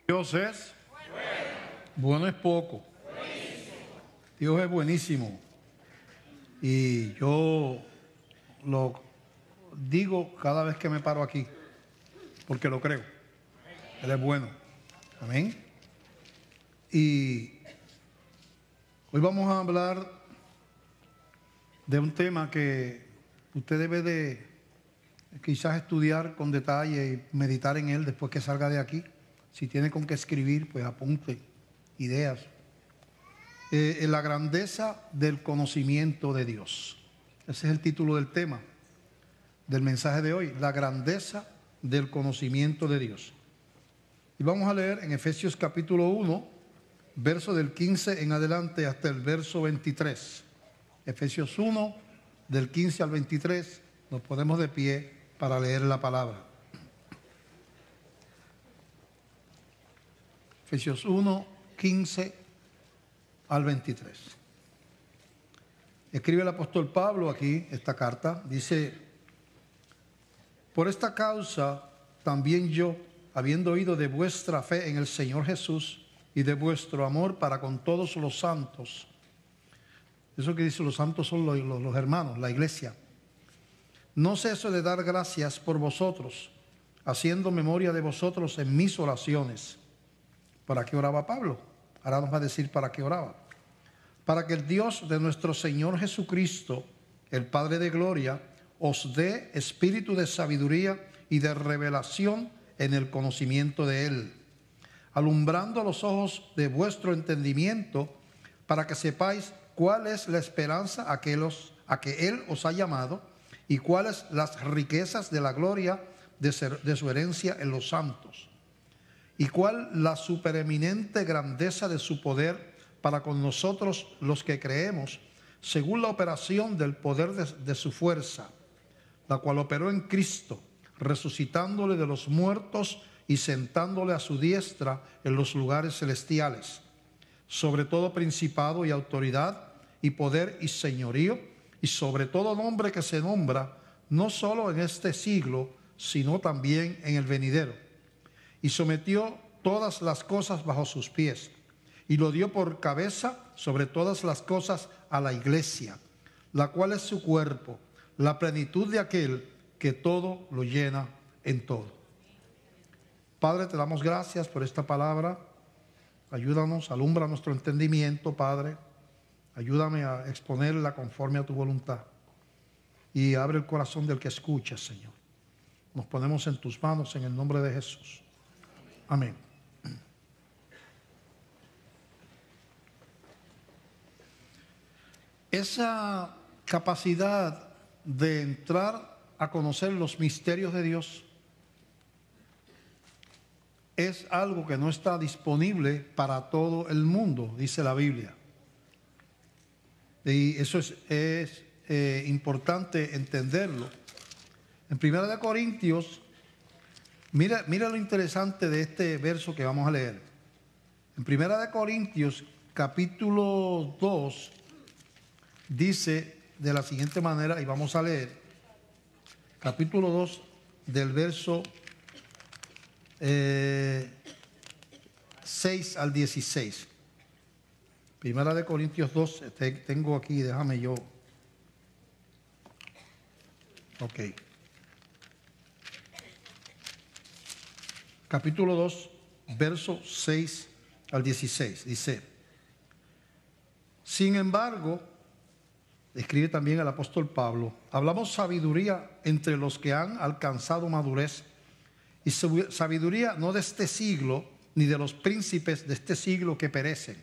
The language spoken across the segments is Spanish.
Dios es bueno, es poco. Dios es buenísimo. Y yo lo digo cada vez que me paro aquí, porque lo creo. Él es bueno. Amén. Y hoy vamos a hablar de un tema que usted debe de quizás estudiar con detalle y meditar en él después que salga de aquí. Si tiene con qué escribir, pues apunte ideas. En la grandeza del conocimiento de Dios. Ese es el título del tema del mensaje de hoy, la grandeza del conocimiento de Dios. Y vamos a leer en Efesios capítulo 1, verso del 15 en adelante hasta el verso 23. Efesios 1, del 15 al 23, nos ponemos de pie para leer la palabra. Efesios 1, 15 al 23. Escribe el apóstol Pablo aquí esta carta. Dice: por esta causa también yo, habiendo oído de vuestra fe en el Señor Jesús y de vuestro amor para con todos los santos. Eso que dice los santos son los hermanos, la iglesia. No ceso de dar gracias por vosotros, haciendo memoria de vosotros en mis oraciones. ¿Para qué oraba Pablo? Ahora nos va a decir para qué oraba. Para que el Dios de nuestro Señor Jesucristo, el Padre de gloria, os dé espíritu de sabiduría y de revelación en el conocimiento de Él, alumbrando los ojos de vuestro entendimiento, para que sepáis cuál es la esperanza a que Él os ha llamado y cuáles las riquezas de la gloria de su herencia en los santos, y cuál la supereminente grandeza de su poder para con nosotros los que creemos, según la operación del poder de su fuerza, la cual operó en Cristo, resucitándole de los muertos y sentándole a su diestra en los lugares celestiales, sobre todo principado y autoridad y poder y señorío, y sobre todo nombre que se nombra, no solo en este siglo, sino también en el venidero. Y sometió todas las cosas bajo sus pies, y lo dio por cabeza sobre todas las cosas a la iglesia, la cual es su cuerpo, la plenitud de aquel que todo lo llena en todo. Padre, te damos gracias por esta palabra. Ayúdanos, alumbra nuestro entendimiento, Padre. Ayúdame a exponerla conforme a tu voluntad. Y abre el corazón del que escucha, Señor. Nos ponemos en tus manos en el nombre de Jesús. Amén. Esa capacidad de entrar a conocer los misterios de Dios es algo que no está disponible para todo el mundo, dice la Biblia. Y eso es importante entenderlo. En 1 Corintios, mira lo interesante de este verso que vamos a leer. En 1 Corintios, capítulo 2, dice de la siguiente manera, y vamos a leer, capítulo 2, del verso 6 al 16. 1 Corintios 2, tengo aquí, déjame yo. Ok. Capítulo 2, verso 6 al 16. Dice: sin embargo, escribe también el apóstol Pablo, hablamos sabiduría entre los que han alcanzado madurez, y sabiduría no de este siglo, ni de los príncipes de este siglo que perecen.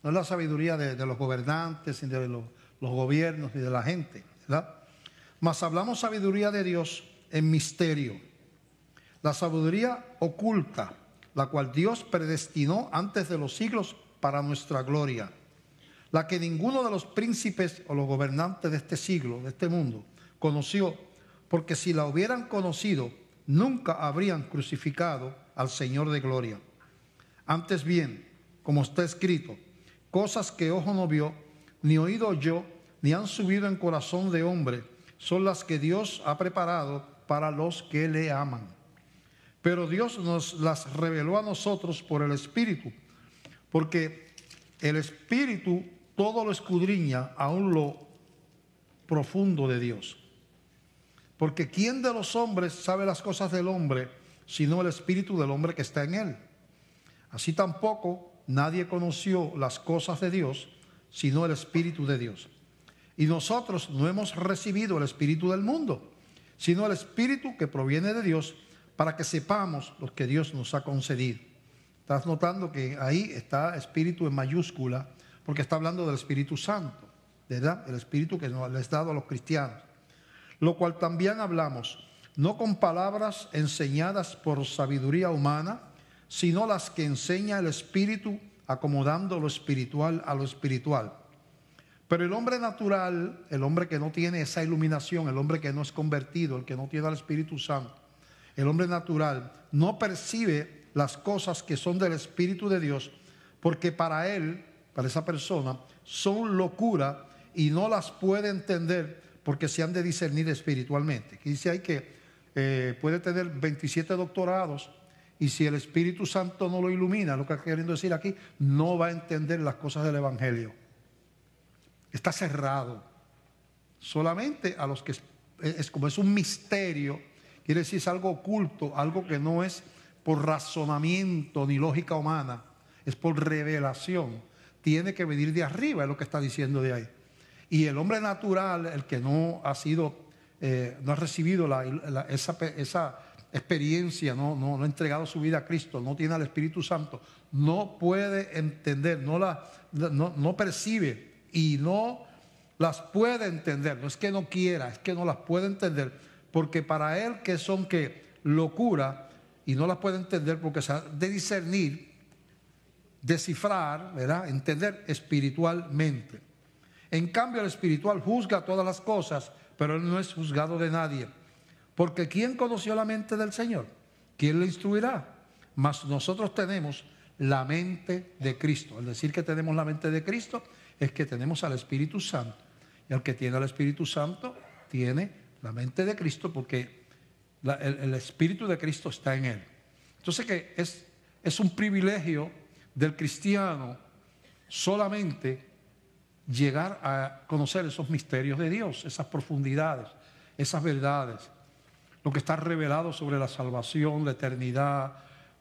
No es la sabiduría de los gobernantes, ni de los gobiernos, ni de la gente, ¿verdad? Mas hablamos sabiduría de Dios en misterio, la sabiduría oculta, la cual Dios predestinó antes de los siglos para nuestra gloria, la que ninguno de los príncipes o los gobernantes de este siglo, de este mundo, conoció, porque si la hubieran conocido, nunca habrían crucificado al Señor de gloria. Antes bien, como está escrito, cosas que ojo no vio, ni oído oyó, ni han subido en corazón de hombre, son las que Dios ha preparado para los que le aman. Pero Dios nos las reveló a nosotros por el Espíritu, porque el Espíritu todo lo escudriña, aún lo profundo de Dios. Porque ¿quién de los hombres sabe las cosas del hombre, sino el Espíritu del hombre que está en él? Así tampoco nadie conoció las cosas de Dios, sino el Espíritu de Dios. Y nosotros no hemos recibido el espíritu del mundo, sino el Espíritu que proviene de Dios, para que sepamos lo que Dios nos ha concedido. Estás notando que ahí está espíritu en mayúscula, porque está hablando del Espíritu Santo, ¿verdad? El Espíritu que nos ha dado a los cristianos. Lo cual también hablamos, no con palabras enseñadas por sabiduría humana, sino las que enseña el Espíritu, acomodando lo espiritual a lo espiritual. Pero el hombre natural, el hombre que no tiene esa iluminación, el hombre que no es convertido, el que no tiene al Espíritu Santo, el hombre natural no percibe las cosas que son del Espíritu de Dios, porque para él, para esa persona, son locura y no las puede entender porque se han de discernir espiritualmente. Aquí dice ahí que puede tener 27 doctorados y si el Espíritu Santo no lo ilumina, lo que está queriendo decir aquí, no va a entender las cosas del Evangelio. Está cerrado solamente a los que es como es un misterio, quiere decir es algo oculto, algo que no es por razonamiento ni lógica humana, es por revelación, tiene que venir de arriba, es lo que está diciendo de ahí. Y el hombre natural, el que no ha sido, no ha recibido esa experiencia, no ha entregado su vida a Cristo, no tiene al Espíritu Santo, no puede entender, no percibe y no las puede entender. No es que no quiera, es que no las puede entender, porque para él que son locura, y no las puede entender porque se ha de discernir, descifrar, ¿verdad? Entender espiritualmente. En cambio, el espiritual juzga todas las cosas, pero él no es juzgado de nadie. Porque ¿quién conoció la mente del Señor? ¿Quién le instruirá? Mas nosotros tenemos la mente de Cristo. Al decir que tenemos la mente de Cristo, es que tenemos al Espíritu Santo. Y el que tiene al Espíritu Santo tiene la mente de Cristo, porque el Espíritu de Cristo está en él. Entonces que es un privilegio del cristiano solamente llegar a conocer esos misterios de Dios, esas profundidades, esas verdades, lo que está revelado sobre la salvación, la eternidad,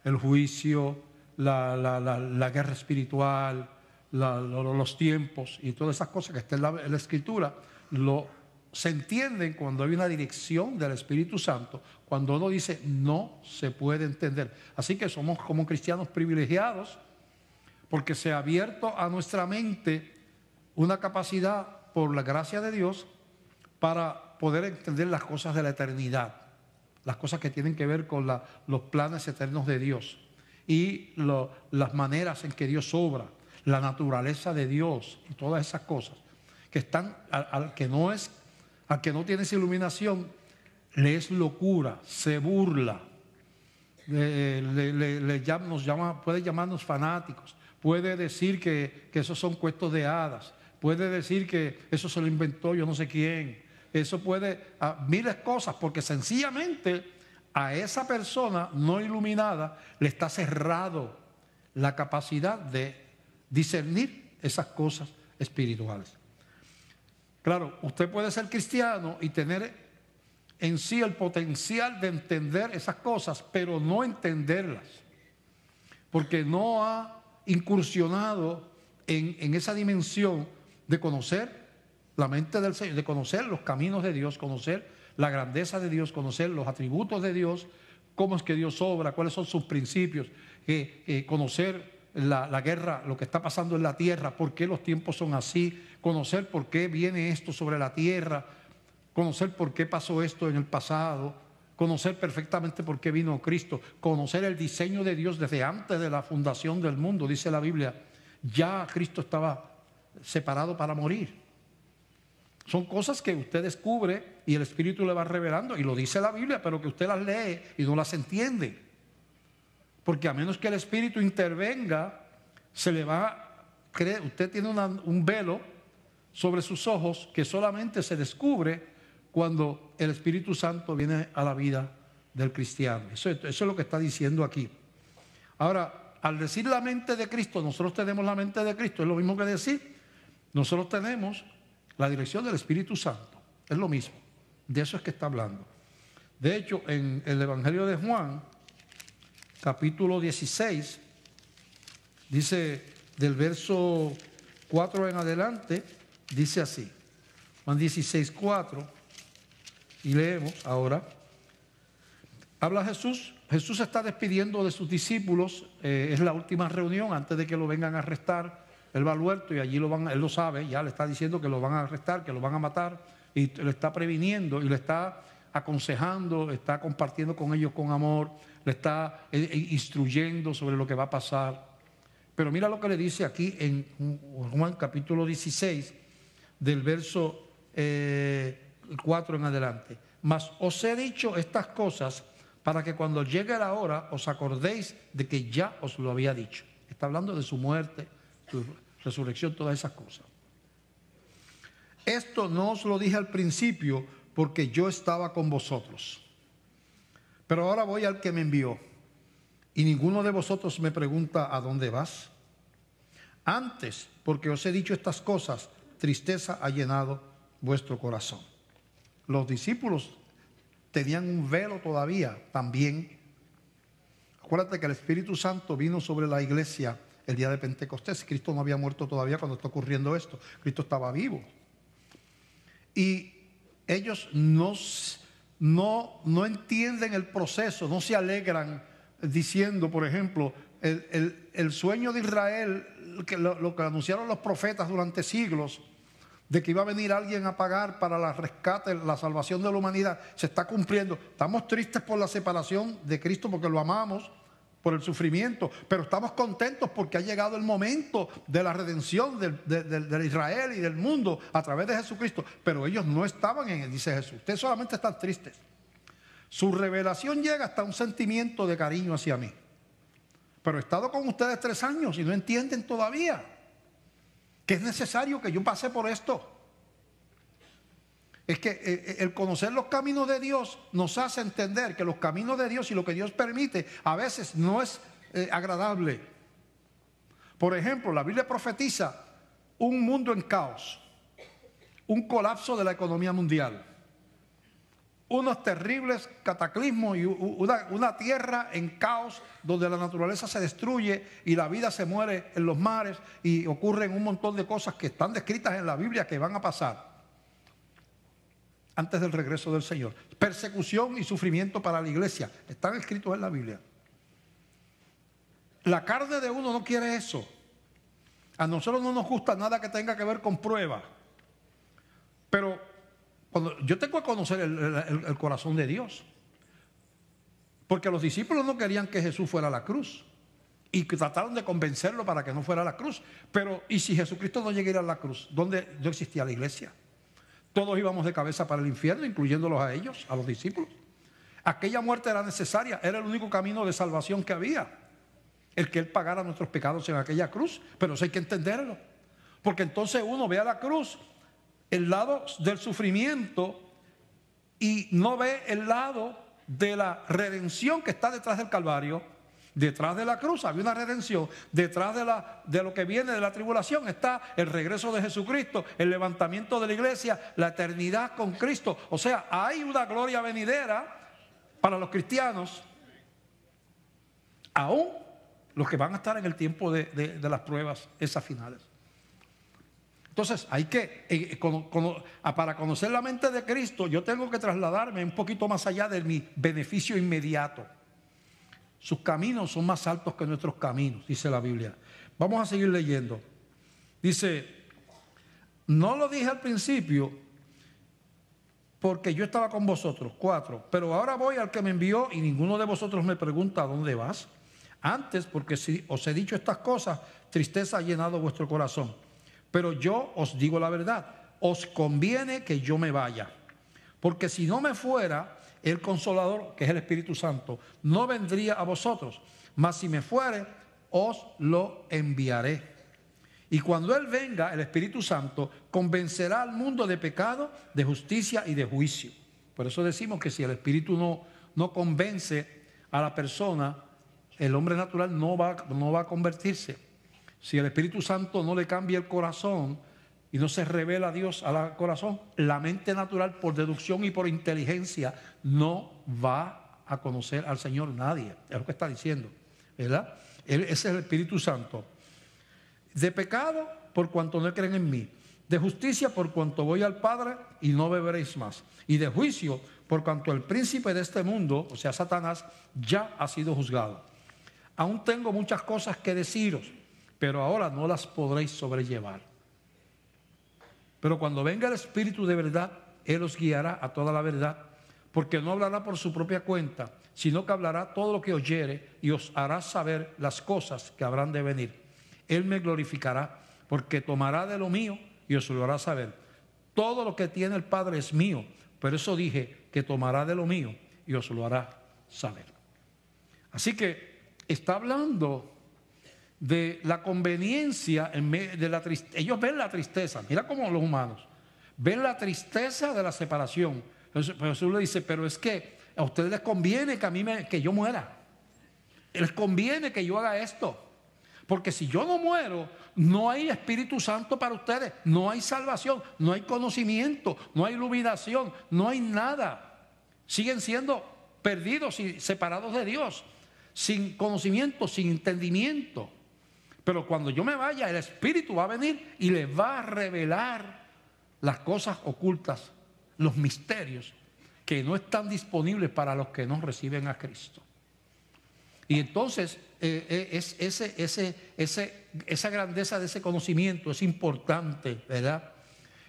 el juicio, la guerra espiritual, los tiempos y todas esas cosas que están en la Escritura, se entienden cuando hay una dirección del Espíritu Santo, cuando uno dice no se puede entender. Así que somos como cristianos privilegiados, porque se ha abierto a nuestra mente una capacidad por la gracia de Dios para poder entender las cosas de la eternidad, las cosas que tienen que ver con los planes eternos de Dios y las maneras en que Dios obra, la naturaleza de Dios y todas esas cosas que están al que no tiene esa iluminación, le es locura, se burla, puede llamarnos fanáticos, puede decir que esos son cuentos de hadas, puede decir que eso se lo inventó yo no sé quién, eso puede, miles de cosas, porque sencillamente a esa persona no iluminada le está cerrado la capacidad de discernir esas cosas espirituales. Claro, usted puede ser cristiano y tener en sí el potencial de entender esas cosas, pero no entenderlas, porque no ha incursionado en esa dimensión de conocer la mente del Señor, de conocer los caminos de Dios, conocer la grandeza de Dios, conocer los atributos de Dios, cómo es que Dios obra, cuáles son sus principios, conocer la guerra, lo que está pasando en la tierra, por qué los tiempos son así, conocer por qué viene esto sobre la tierra, conocer por qué pasó esto en el pasado, conocer perfectamente por qué vino Cristo, conocer el diseño de Dios desde antes de la fundación del mundo. Dice la Biblia, ya Cristo estaba separado para morir. Son cosas que usted descubre y el Espíritu le va revelando, y lo dice la Biblia, pero que usted las lee y no las entiende. Porque a menos que el Espíritu intervenga, se le va a creer, usted tiene un velo sobre sus ojos que solamente se descubre cuando el Espíritu Santo viene a la vida del cristiano. Eso es lo que está diciendo aquí. Ahora, al decir la mente de Cristo, nosotros tenemos la mente de Cristo, es lo mismo que decir, nosotros tenemos la dirección del Espíritu Santo, es lo mismo, de eso es que está hablando. De hecho, en el Evangelio de Juan, capítulo 16, dice del verso 4 en adelante, dice así, Juan 16, 4, y leemos ahora. Habla Jesús se está despidiendo de sus discípulos, es la última reunión antes de que lo vengan a arrestar. Él va al huerto y allí él lo sabe, ya le está diciendo que lo van a arrestar, que lo van a matar, y le está previniendo y le está aconsejando, está compartiendo con ellos con amor, le está instruyendo sobre lo que va a pasar. Pero mira lo que le dice aquí en Juan capítulo 16, del verso 4 en adelante. Mas os he dicho estas cosas para que cuando llegue la hora os acordéis de que ya os lo había dicho. Está hablando de su muerte, su resurrección, todas esas cosas. Esto no os lo dije al principio porque yo estaba con vosotros. Pero ahora voy al que me envió. Y ninguno de vosotros me pregunta ¿a dónde vas? Antes, porque os he dicho estas cosas, tristeza ha llenado vuestro corazón. Los discípulos tenían un velo todavía también. Acuérdate que el Espíritu Santo vino sobre la iglesia el día de Pentecostés. Cristo no había muerto todavía cuando está ocurriendo esto. Cristo estaba vivo. Y ellos no entienden el proceso, no se alegran diciendo, por ejemplo, el sueño de Israel, lo que anunciaron los profetas durante siglos, de que iba a venir alguien a pagar para el rescate, la salvación de la humanidad, se está cumpliendo. Estamos tristes por la separación de Cristo porque lo amamos, por el sufrimiento, pero estamos contentos porque ha llegado el momento de la redención de Israel y del mundo a través de Jesucristo. Pero ellos no estaban en él, dice Jesús. Ustedes solamente están tristes. Su revelación llega hasta un sentimiento de cariño hacia mí. Pero he estado con ustedes 3 años y no entienden todavía que es necesario que yo pase por esto. Es que el conocer los caminos de Dios nos hace entender que los caminos de Dios y lo que Dios permite a veces no es agradable. Por ejemplo, la Biblia profetiza un mundo en caos, un colapso de la economía mundial, unos terribles cataclismos y una tierra en caos donde la naturaleza se destruye y la vida se muere en los mares y ocurren un montón de cosas que están descritas en la Biblia que van a pasar antes del regreso del Señor. Persecución y sufrimiento para la iglesia están escritos en la Biblia. La carne de uno no quiere eso. A nosotros no nos gusta nada que tenga que ver con prueba. Pero cuando yo tengo que conocer el corazón de Dios, porque los discípulos no querían que Jesús fuera a la cruz y que trataron de convencerlo para que no fuera a la cruz. Pero ¿y si Jesucristo no llegara a la cruz? ¿Dónde no existía la iglesia? Todos íbamos de cabeza para el infierno, incluyéndolos a ellos, a los discípulos. Aquella muerte era necesaria, era el único camino de salvación que había, el que Él pagara nuestros pecados en aquella cruz. Pero eso hay que entenderlo, porque entonces uno ve a la cruz el lado del sufrimiento y no ve el lado de la redención que está detrás del Calvario. Detrás de la cruz había una redención. Detrás de lo que viene de la tribulación está el regreso de Jesucristo, el levantamiento de la iglesia, la eternidad con Cristo. O sea, hay una gloria venidera para los cristianos, aún los que van a estar en el tiempo de las pruebas, esas finales. Entonces hay que, para conocer la mente de Cristo, yo tengo que trasladarme un poquito más allá de mi beneficio inmediato. Sus caminos son más altos que nuestros caminos, dice la Biblia. Vamos a seguir leyendo. Dice, no lo dije al principio porque yo estaba con vosotros. 4. Pero ahora voy al que me envió y ninguno de vosotros me pregunta ¿a dónde vas? Antes, porque si os he dicho estas cosas, tristeza ha llenado vuestro corazón. Pero yo os digo la verdad, os conviene que yo me vaya. Porque si no me fuera, el Consolador, que es el Espíritu Santo, no vendría a vosotros, mas si me fuere, os lo enviaré. Y cuando Él venga, el Espíritu Santo convencerá al mundo de pecado, de justicia y de juicio. Por eso decimos que si el Espíritu no convence a la persona, el hombre natural no va a convertirse. Si el Espíritu Santo no le cambia el corazón y no se revela a Dios al corazón, la mente natural por deducción y por inteligencia no va a conocer al Señor nadie. Es lo que está diciendo, ¿verdad? Ese es el Espíritu Santo. De pecado, por cuanto no creen en mí. De justicia, por cuanto voy al Padre y no beberéis más. Y de juicio, por cuanto el príncipe de este mundo, o sea, Satanás, ya ha sido juzgado. Aún tengo muchas cosas que deciros, pero ahora no las podréis sobrellevar. Pero cuando venga el Espíritu de verdad, Él os guiará a toda la verdad, porque no hablará por su propia cuenta, sino que hablará todo lo que oyere y os hará saber las cosas que habrán de venir. Él me glorificará, porque tomará de lo mío y os lo hará saber. Todo lo que tiene el Padre es mío, por eso dije que tomará de lo mío y os lo hará saber. Así que está hablando de la conveniencia de la tristeza. Ellos ven la tristeza, mira cómo los humanos ven la tristeza de la separación. Jesús le dice, pero es que a ustedes les conviene que yo muera, les conviene que yo haga esto, porque si yo no muero, no hay Espíritu Santo para ustedes, no hay salvación, no hay conocimiento, no hay iluminación, no hay nada. Siguen siendo perdidos y separados de Dios, sin conocimiento, sin entendimiento. Pero cuando yo me vaya, el Espíritu va a venir y les va a revelar las cosas ocultas, los misterios que no están disponibles para los que no reciben a Cristo. Y entonces esa grandeza de ese conocimiento es importante, ¿verdad?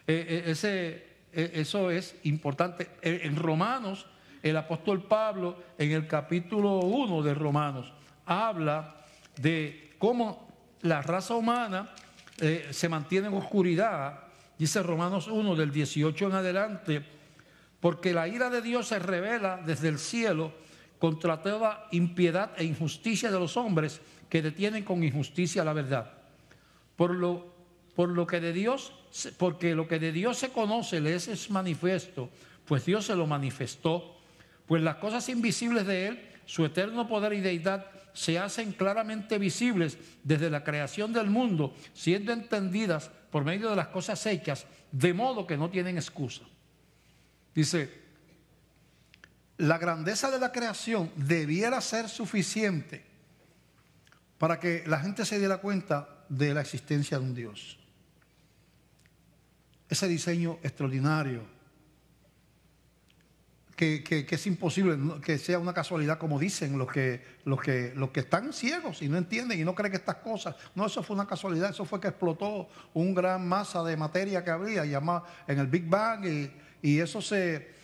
Eso es importante. En Romanos, el apóstol Pablo, en el capítulo 1 de Romanos, habla de cómo la raza humana se mantiene en oscuridad. Dice Romanos 1 del 18 en adelante, porque la ira de Dios se revela desde el cielo contra toda impiedad e injusticia de los hombres que detienen con injusticia la verdad. Porque lo que de Dios se conoce les es manifiesto, pues Dios se lo manifestó. Pues las cosas invisibles de Él, su eterno poder y deidad, se hacen claramente visibles desde la creación del mundo, siendo entendidas por medio de las cosas hechas, de modo que no tienen excusa. Dice, la grandeza de la creación debiera ser suficiente para que la gente se diera cuenta de la existencia de un Dios. Ese diseño extraordinario, que es imposible que sea una casualidad, como dicen los que están ciegos y no entienden y no creen que estas cosas. No, eso fue una casualidad, eso fue que explotó una gran masa de materia que había llamada en el Big Bang y eso se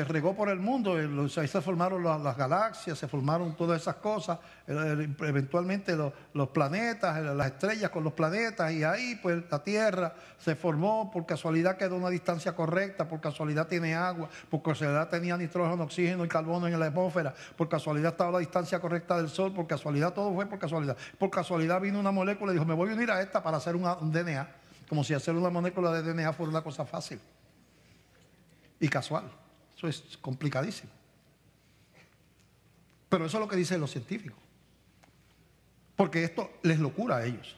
regó por el mundo. Ahí se formaron las galaxias, se formaron todas esas cosas, eventualmente los planetas, las estrellas con los planetas, y ahí pues la Tierra se formó, por casualidad quedó a una distancia correcta, por casualidad tiene agua, por casualidad tenía nitrógeno, oxígeno y carbono en la atmósfera, por casualidad estaba a la distancia correcta del Sol, por casualidad todo fue por casualidad. Por casualidad vino una molécula y dijo, me voy a unir a esta para hacer un DNA, como si hacer una molécula de DNA fuera una cosa fácil y casual. Eso es complicadísimo. Pero eso es lo que dicen los científicos. Porque esto les locura a ellos.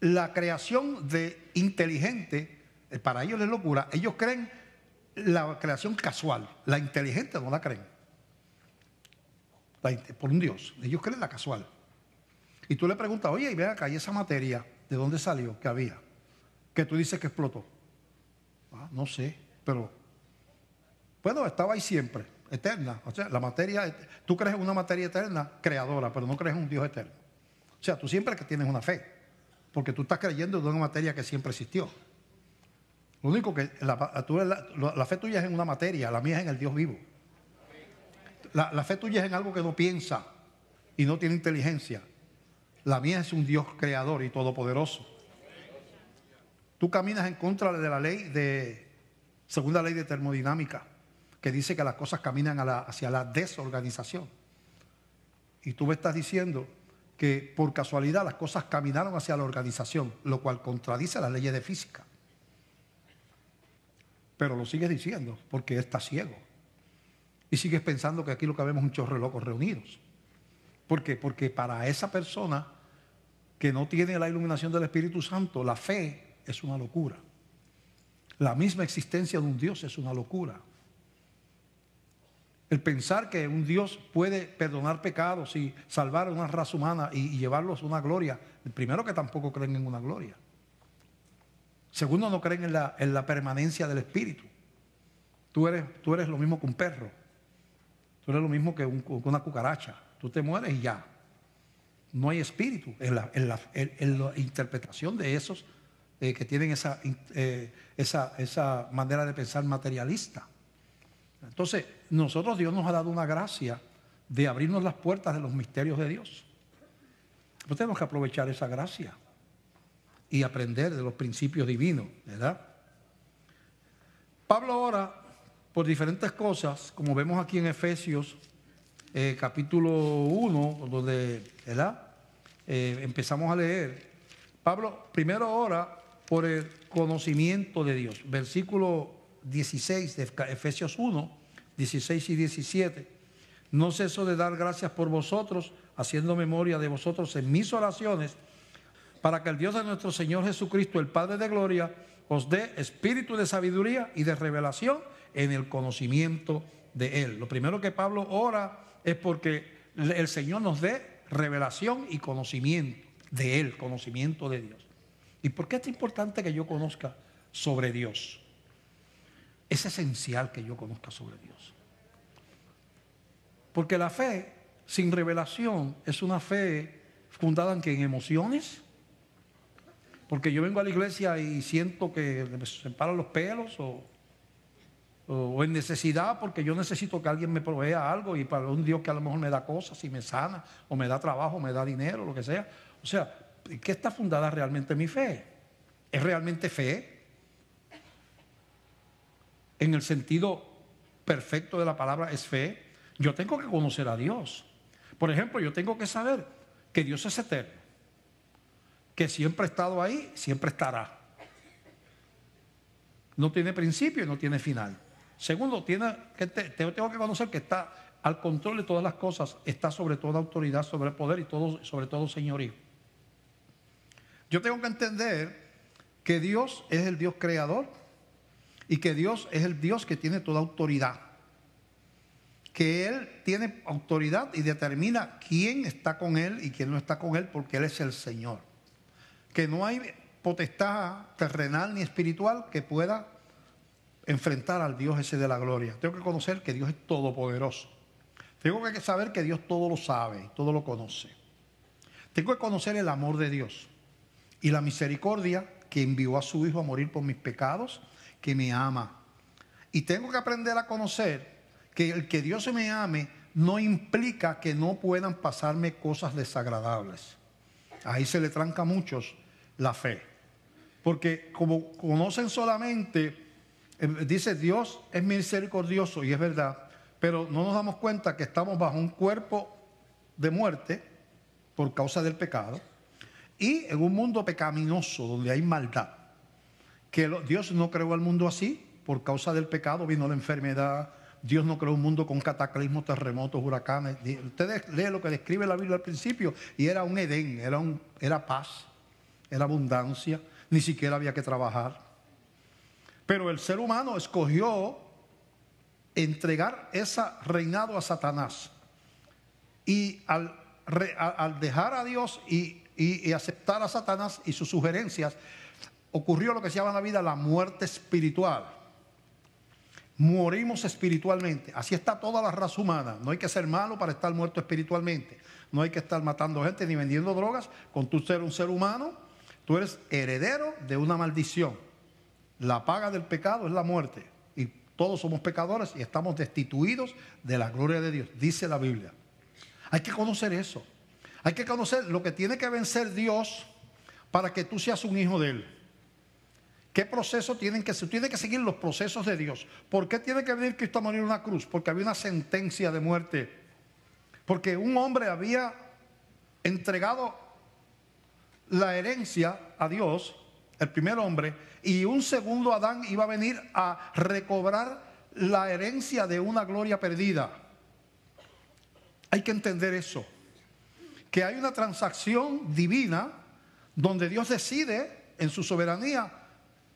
La creación de inteligente, para ellos les locura. Ellos creen la creación casual. La inteligente no la creen. Por un Dios. Ellos creen la casual. Y tú le preguntas, oye, y ven acá, ¿y esa materia de dónde salió? ¿Qué había? Que tú dices que explotó. No sé, pero... bueno, estaba ahí siempre, eterna. O sea, la materia, tú crees en una materia eterna, creadora, pero no crees en un Dios eterno. O sea, tú siempre que tienes una fe, porque tú estás creyendo en una materia que siempre existió. Lo único que la fe tuya es en una materia, la mía es en el Dios vivo. La fe tuya es en algo que no piensa y no tiene inteligencia. La mía es un Dios creador y todopoderoso. Tú caminas en contra de la ley segunda ley de termodinámica, que dice que las cosas caminan hacia la desorganización. Y tú me estás diciendo que por casualidad las cosas caminaron hacia la organización, lo cual contradice las leyes de física. Pero lo sigues diciendo porque estás ciego. Y sigues pensando que aquí lo que vemos es un chorro de locos reunidos. ¿Por qué? Porque para esa persona que no tiene la iluminación del Espíritu Santo, la fe es una locura. La misma existencia de un Dios es una locura. El pensar que un Dios puede perdonar pecados y salvar a una raza humana y llevarlos a una gloria. Primero, que tampoco creen en una gloria. Segundo, no creen en la permanencia del Espíritu. Tú eres lo mismo que un perro. Tú eres lo mismo que una cucaracha. Tú te mueres y ya. No hay espíritu en la interpretación de esos que tienen esa manera de pensar materialista. Entonces, Dios nos ha dado una gracia de abrirnos las puertas de los misterios de Dios. Pues tenemos que aprovechar esa gracia y aprender de los principios divinos, ¿verdad? Pablo ora por diferentes cosas, como vemos aquí en Efesios capítulo 1, donde, ¿verdad? Empezamos a leer. Pablo primero ora por el conocimiento de Dios. Versículo 16 de Efesios 1, 16 y 17. No ceso de dar gracias por vosotros, haciendo memoria de vosotros en mis oraciones, para que el Dios de nuestro Señor Jesucristo, el Padre de gloria, os dé espíritu de sabiduría y de revelación en el conocimiento de Él. Lo primero que Pablo ora es porque el Señor nos dé revelación y conocimiento de Él, conocimiento de Dios. ¿Y por qué es importante que yo conozca sobre Dios? Es esencial que yo conozca sobre Dios. Porque la fe sin revelación es una fe fundada en emociones. Porque yo vengo a la iglesia y siento que me separan los pelos o en necesidad, porque yo necesito que alguien me provea algo, y para un Dios que a lo mejor me da cosas y me sana, o me da trabajo, me da dinero, lo que sea. O sea, ¿qué está fundada realmente mi fe? ¿Es realmente fe? En el sentido perfecto de la palabra es fe. Yo tengo que conocer a Dios. Por ejemplo, yo tengo que saber que Dios es eterno, que siempre ha estado ahí, siempre estará. No tiene principio y no tiene final. Segundo, tengo que conocer que está al control de todas las cosas, está sobre toda autoridad, sobre poder y sobre todo señorío. Yo tengo que entender que Dios es el Dios creador y que Dios es el Dios que tiene toda autoridad. Que Él tiene autoridad y determina quién está con Él y quién no está con Él, porque Él es el Señor. Que no hay potestad terrenal ni espiritual que pueda enfrentar al Dios ese de la gloria. Tengo que conocer que Dios es todopoderoso. Tengo que saber que Dios todo lo sabe, todo lo conoce. Tengo que conocer el amor de Dios y la misericordia que envió a su Hijo a morir por mis pecados, que me ama. Y tengo que aprender a conocer que el que Dios me ame no implica que no puedan pasarme cosas desagradables. Ahí se le tranca a muchos la fe. Porque como conocen solamente, dice Dios es misericordioso y es verdad, pero no nos damos cuenta que estamos bajo un cuerpo de muerte por causa del pecado y en un mundo pecaminoso donde hay maldad. Que Dios no creó al mundo así, por causa del pecado vino la enfermedad. Dios no creó un mundo con cataclismos, terremotos, huracanes. Ustedes leen lo que describe la Biblia al principio y era un Edén, era paz, era abundancia, ni siquiera había que trabajar. Pero el ser humano escogió entregar ese reinado a Satanás. Y al dejar a Dios y aceptar a Satanás y sus sugerencias, ocurrió lo que se llama en la vida la muerte espiritual. Morimos espiritualmente. Así está toda la raza humana. No hay que ser malo para estar muerto espiritualmente. No hay que estar matando gente ni vendiendo drogas. Con tú ser un ser humano, tú eres heredero de una maldición. La paga del pecado es la muerte. Y todos somos pecadores y estamos destituidos de la gloria de Dios, dice la Biblia. Hay que conocer eso. Hay que conocer lo que tiene que vencer Dios para que tú seas un hijo de Él. ¿Qué proceso tienen que ser? Tiene que seguir los procesos de Dios. ¿Por qué tiene que venir Cristo a morir en una cruz? Porque había una sentencia de muerte. Porque un hombre había entregado la herencia a Dios, el primer hombre, y un segundo Adán iba a venir a recobrar la herencia de una gloria perdida. Hay que entender eso. Que hay una transacción divina donde Dios decide en su soberanía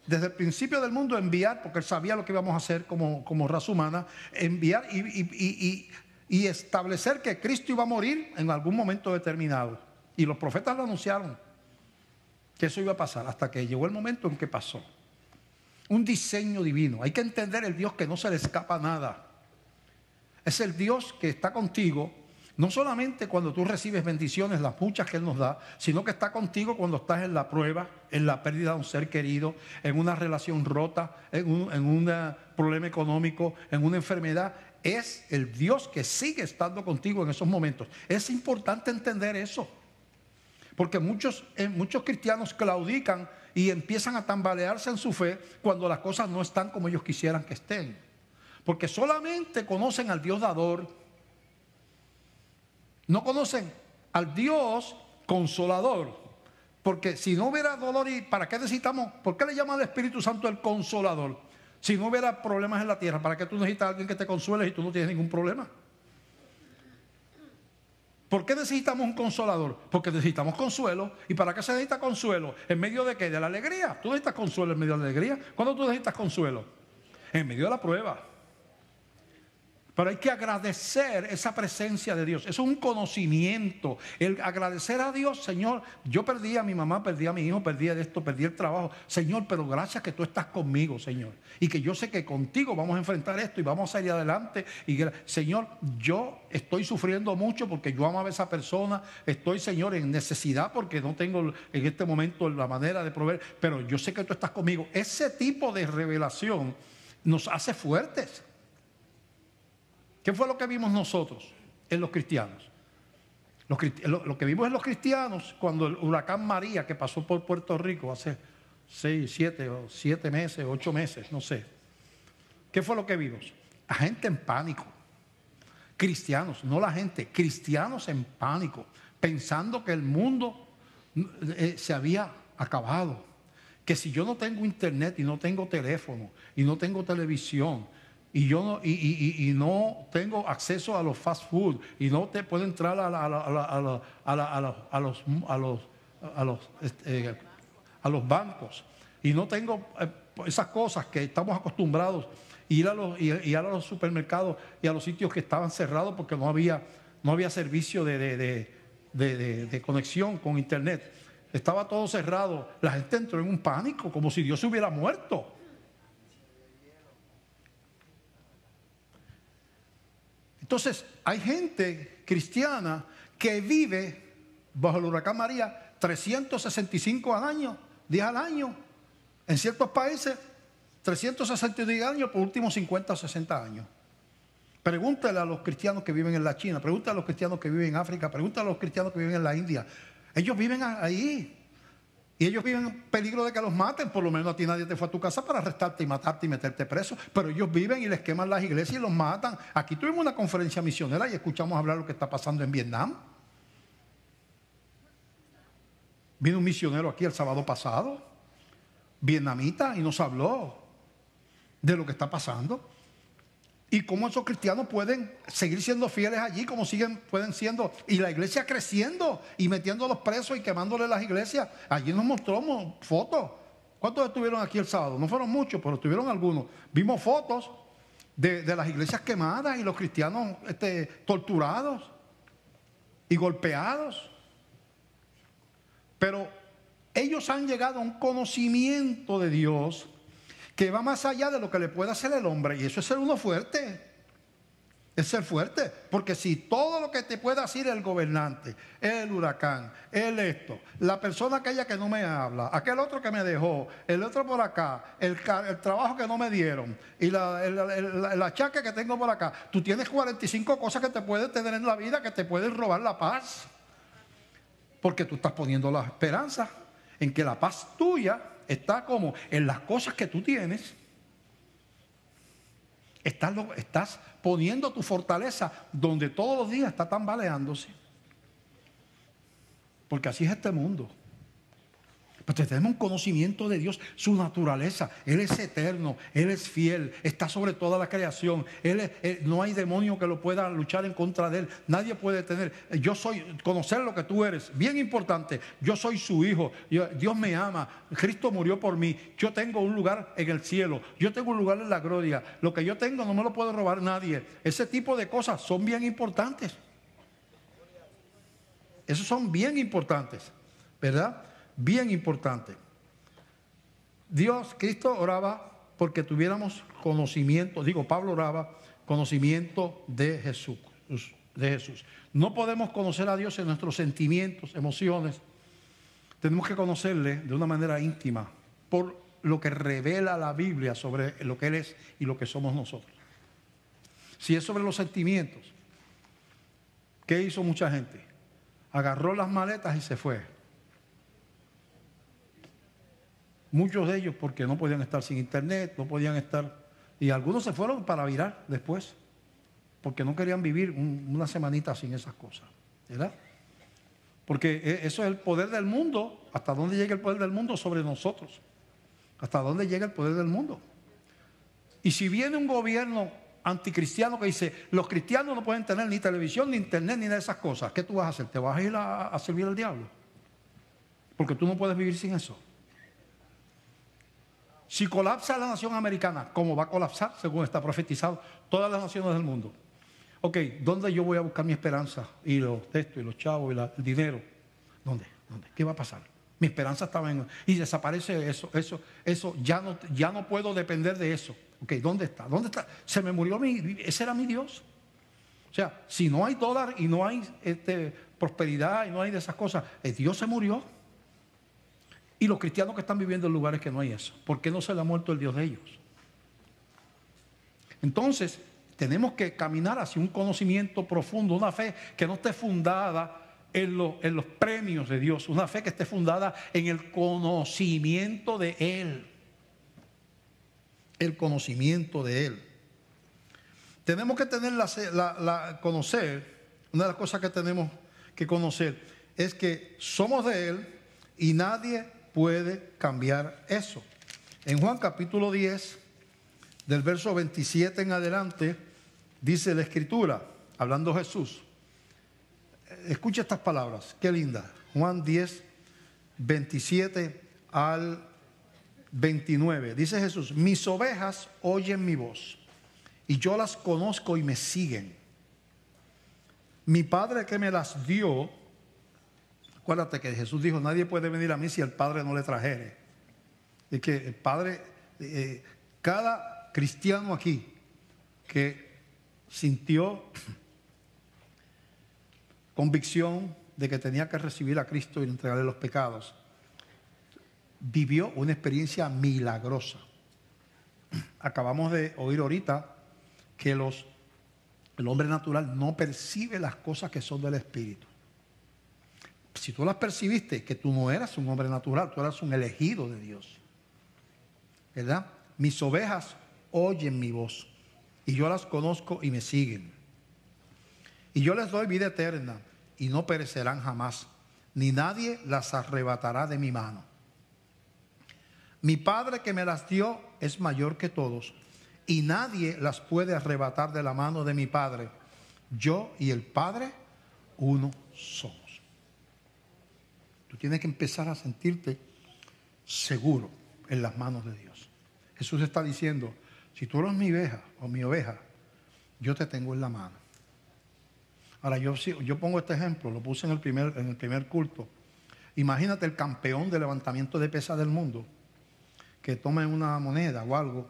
desde el principio del mundo enviar, porque Él sabía lo que íbamos a hacer como raza humana, enviar y establecer que Cristo iba a morir en algún momento determinado. Y los profetas lo anunciaron, que eso iba a pasar, hasta que llegó el momento en que pasó. Un diseño divino. Hay que entender el Dios que no se le escapa nada. Es el Dios que está contigo, no solamente cuando tú recibes bendiciones, las muchas que Él nos da, sino que está contigo cuando estás en la prueba, en la pérdida de un ser querido, en una relación rota, en un problema económico, en una enfermedad. Es el Dios que sigue estando contigo en esos momentos. Es importante entender eso. Porque muchos cristianos claudican y empiezan a tambalearse en su fe cuando las cosas no están como ellos quisieran que estén. Porque solamente conocen al Dios dador. No conocen al Dios consolador. Porque si no hubiera dolor, ¿para qué necesitamos? ¿Por qué le llama al Espíritu Santo el consolador? Si no hubiera problemas en la tierra, ¿para qué tú necesitas a alguien que te consuele si tú no tienes ningún problema? ¿Por qué necesitamos un consolador? Porque necesitamos consuelo. ¿Y para qué se necesita consuelo? ¿En medio de qué? ¿De la alegría? ¿Tú necesitas consuelo en medio de la alegría? ¿Cuándo tú necesitas consuelo? En medio de la prueba. Pero hay que agradecer esa presencia de Dios. Eso es un conocimiento. El agradecer a Dios, Señor, yo perdí a mi mamá, perdí a mi hijo, perdí esto, perdí el trabajo. Señor, pero gracias que tú estás conmigo, Señor. Y que yo sé que contigo vamos a enfrentar esto y vamos a salir adelante. Y Señor, yo estoy sufriendo mucho porque yo amaba a esa persona. Estoy, Señor, en necesidad porque no tengo en este momento la manera de proveer. Pero yo sé que tú estás conmigo. Ese tipo de revelación nos hace fuertes. ¿Qué fue lo que vimos nosotros en los cristianos? Lo que vimos en los cristianos cuando el huracán María, que pasó por Puerto Rico hace 6, 7 meses, 8 meses, no sé. ¿Qué fue lo que vimos? A gente en pánico. Cristianos, no la gente, cristianos en pánico, pensando que el mundo se había acabado. Que si yo no tengo internet y no tengo teléfono y no tengo televisión, y yo no tengo acceso a los fast food y no te puedo entrar a los bancos y no tengo esas cosas que estamos acostumbrados, ir a los supermercados y a los sitios que estaban cerrados porque no había servicio de conexión con internet, estaba todo cerrado. La gente entró en un pánico como si Dios se hubiera muerto. Entonces, hay gente cristiana que vive bajo el huracán María 365 al año, días al año. En ciertos países, 362 años, por últimos 50 o 60 años. Pregúntale a los cristianos que viven en la China, pregúntale a los cristianos que viven en África, pregúntale a los cristianos que viven en la India. Ellos viven ahí. Y ellos viven en peligro de que los maten. Por lo menos a ti nadie te fue a tu casa para arrestarte y matarte y meterte preso. Pero ellos viven y les queman las iglesias y los matan. Aquí tuvimos una conferencia misionera y escuchamos hablar de lo que está pasando en Vietnam. Vino un misionero aquí el sábado pasado, vietnamita, y nos habló de lo que está pasando. Y cómo esos cristianos pueden seguir siendo fieles allí, como pueden siendo, y la iglesia creciendo y metiéndolos presos y quemándole las iglesias. Allí nos mostró fotos. ¿Cuántos estuvieron aquí el sábado? No fueron muchos, pero estuvieron algunos. Vimos fotos de las iglesias quemadas y los cristianos torturados y golpeados. Pero ellos han llegado a un conocimiento de Dios que va más allá de lo que le puede hacer el hombre. Y eso es ser uno fuerte. Es ser fuerte. Porque si todo lo que te pueda decir el gobernante, el huracán, la persona aquella que no me habla, aquel otro que me dejó, el otro por acá, el trabajo que no me dieron y el achaque que tengo por acá. Tú tienes 45 cosas que te pueden tener en la vida que te pueden robar la paz. Porque tú estás poniendo la esperanza en que la paz tuya está como en las cosas que tú tienes. Estás poniendo tu fortaleza donde todos los días está tambaleándose. Porque así es este mundo. Pero tenemos un conocimiento de Dios, su naturaleza. Él es eterno, Él es fiel, está sobre toda la creación. No hay demonio que lo pueda luchar en contra de Él. Nadie puede tener. Conocer lo que tú eres, bien importante. Yo soy su hijo, Dios me ama, Cristo murió por mí. Yo tengo un lugar en el cielo, yo tengo un lugar en la gloria. Lo que yo tengo no me lo puede robar nadie. Ese tipo de cosas son bien importantes. Esos son bien importantes, ¿verdad? Bien importante. Cristo oraba porque tuviéramos conocimiento, Pablo oraba conocimiento de Jesús. No podemos conocer a Dios en nuestros sentimientos, emociones. Tenemos que conocerle de una manera íntima por lo que revela la Biblia sobre lo que Él es y lo que somos nosotros. Si es sobre los sentimientos, ¿qué hizo mucha gente? Agarró las maletas y se fue. Muchos de ellos porque no podían estar sin internet, no podían estar, y algunos se fueron para virar después, porque no querían vivir una semanita sin esas cosas, ¿verdad? Porque eso es el poder del mundo. ¿Hasta dónde llega el poder del mundo sobre nosotros? ¿Hasta dónde llega el poder del mundo? Y si viene un gobierno anticristiano que dice, los cristianos no pueden tener ni televisión, ni internet, ni nada de esas cosas, ¿qué tú vas a hacer? ¿Te vas a ir a servir al diablo? Porque tú no puedes vivir sin eso. Si colapsa la nación americana, ¿cómo va a colapsar? Según está profetizado, todas las naciones del mundo. Ok, ¿dónde yo voy a buscar mi esperanza? Y los textos, y los chavos, y el dinero. ¿Dónde? ¿Qué va a pasar? Mi esperanza estaba en... Y desaparece eso. Ya no puedo depender de eso. Ok, ¿dónde está? Se me murió ese era mi Dios. O sea, si no hay dólar y no hay prosperidad y no hay de esas cosas, Dios se murió. Y los cristianos que están viviendo en lugares que no hay eso, ¿por qué no se le ha muerto el Dios de ellos? Entonces, tenemos que caminar hacia un conocimiento profundo, una fe que no esté fundada en los premios de Dios, una fe que esté fundada en el conocimiento de Él. El conocimiento de Él. Tenemos que tener conocer, una de las cosas que tenemos que conocer es que somos de Él y nadie puede cambiar eso. En Juan capítulo 10, del verso 27 en adelante, dice la Escritura, hablando Jesús. Escucha estas palabras, qué linda. Juan 10, 27 al 29. Dice Jesús, mis ovejas oyen mi voz, y yo las conozco y me siguen. Mi Padre que me las dio, acuérdate que Jesús dijo, nadie puede venir a mí si el Padre no le trajere. Es que el Padre, cada cristiano aquí que sintió convicción de que tenía que recibir a Cristo y entregarle los pecados, vivió una experiencia milagrosa. Acabamos de oír ahorita que el hombre natural no percibe las cosas que son del Espíritu. Si tú las percibiste, que tú no eras un hombre natural, tú eras un elegido de Dios, ¿verdad? Mis ovejas oyen mi voz y yo las conozco y me siguen. Y yo les doy vida eterna y no perecerán jamás, ni nadie las arrebatará de mi mano. Mi Padre que me las dio es mayor que todos y nadie las puede arrebatar de la mano de mi Padre. Yo y el Padre uno somos. Tú tienes que empezar a sentirte seguro en las manos de Dios. Jesús está diciendo, si tú eres mi oveja o mi oveja, yo te tengo en la mano. Ahora yo pongo este ejemplo, lo puse en el primer culto. Imagínate el campeón de levantamiento de pesas del mundo, que tome una moneda o algo